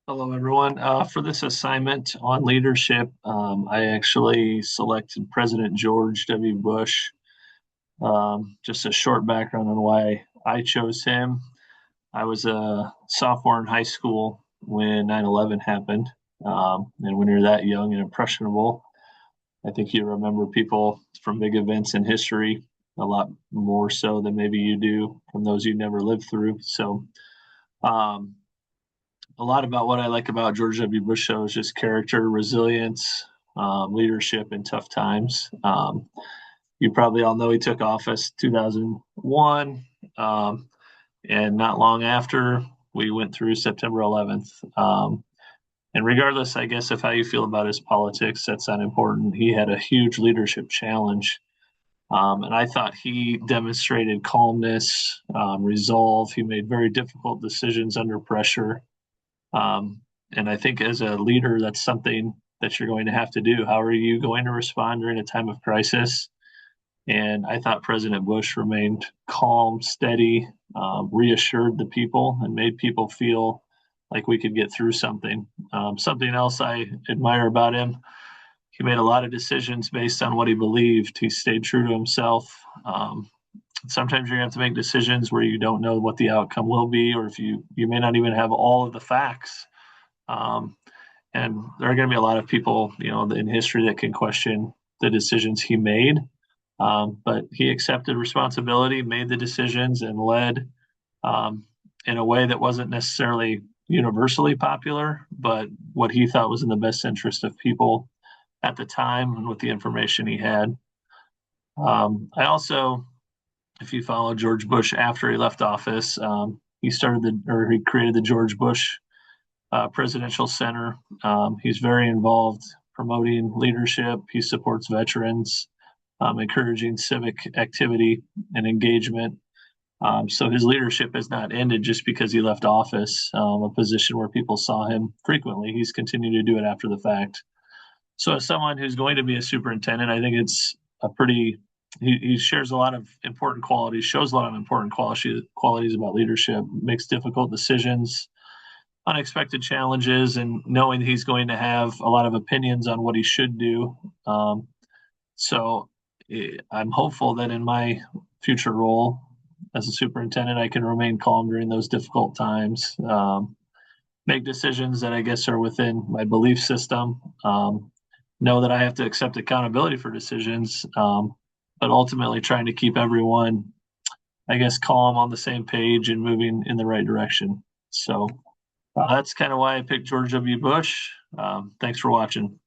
Hello, everyone. For this assignment on leadership, I actually selected President George W. Bush. Just a short background on why I chose him. I was a sophomore in high school when 9/11 happened. And when you're that young and impressionable, I think you remember people from big events in history a lot more so than maybe you do from those you never lived through. Um, a lot about what I like about George W. Bush show is just character, resilience, leadership in tough times. You probably all know he took office 2001, and not long after we went through September 11th. And regardless, I guess, of how you feel about his politics, that's not important. He had a huge leadership challenge. And I thought he demonstrated calmness, resolve. He made very difficult decisions under pressure. Um, and I think as a leader, that's something that you're going to have to do. How are you going to respond during a time of crisis? And I thought President Bush remained calm, steady, reassured the people, and made people feel like we could get through something. Something else I admire about him, he made a lot of decisions based on what he believed. He stayed true to himself. Sometimes you're going to have to make decisions where you don't know what the outcome will be, or if you may not even have all of the facts. Um, and there are going to be a lot of people, in history that can question the decisions he made. But he accepted responsibility, made the decisions, and led um, in a way that wasn't necessarily universally popular, but what he thought was in the best interest of people at the time and with the information he had. I also, if you follow George Bush after he left office, he created the George Bush Presidential Center. He's very involved promoting leadership. He supports veterans, encouraging civic activity and engagement. So his leadership has not ended just because he left office, a position where people saw him frequently. He's continued to do it after the fact. So, as someone who's going to be a superintendent, I think it's a pretty he shares a lot of important qualities, shows a lot of important qualities about leadership, makes difficult decisions, unexpected challenges, and knowing he's going to have a lot of opinions on what he should do. Um, so I'm hopeful that in my future role as a superintendent, I can remain calm during those difficult times, make decisions that I guess are within my belief system, know that I have to accept accountability for decisions, but ultimately trying to keep everyone, I guess, calm on the same page and moving in the right direction. So that's kind of why I picked George W. Bush. Thanks for watching.